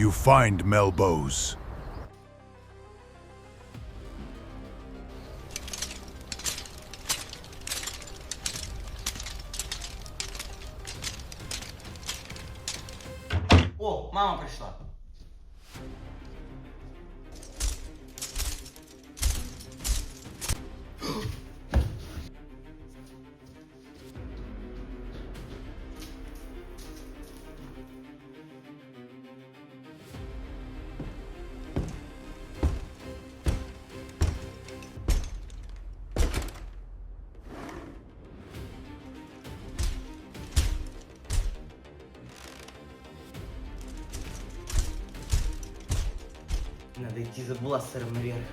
You find Melbo's. О, мама прийшла. Надо идти за бластером наверх.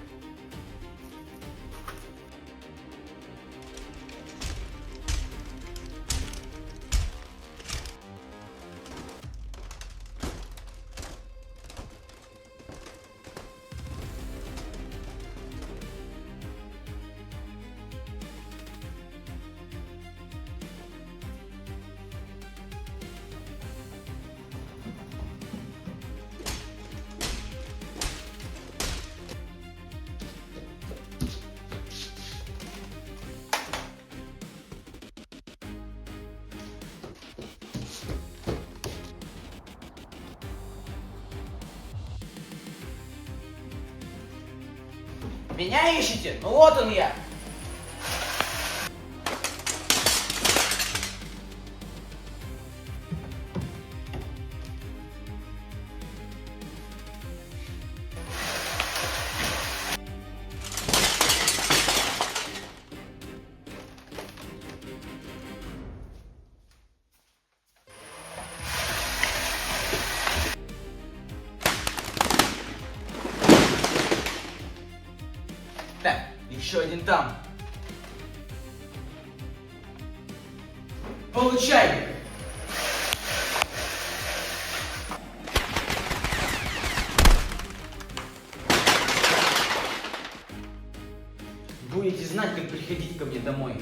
Меня ищете? Ну вот он я. Так, еще один там. Получай! Будете знать, как приходить ко мне домой.